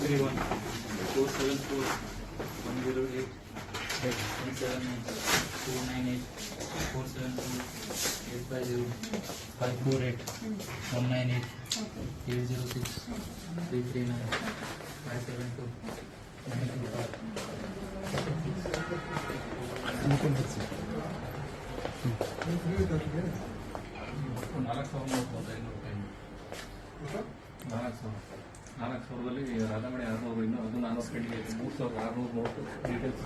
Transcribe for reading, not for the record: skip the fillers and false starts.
231 474 108 179 298 474 850 548 198 806 339 572 4,000 ರಾಧಾಮಣಿ 600 ಇನ್ನು ಅದು 400 ಪೆಂಡಿಂಗ್ ಐತೆ 3,600 ನೋಟು ಡೀಟೇಲ್ಸ್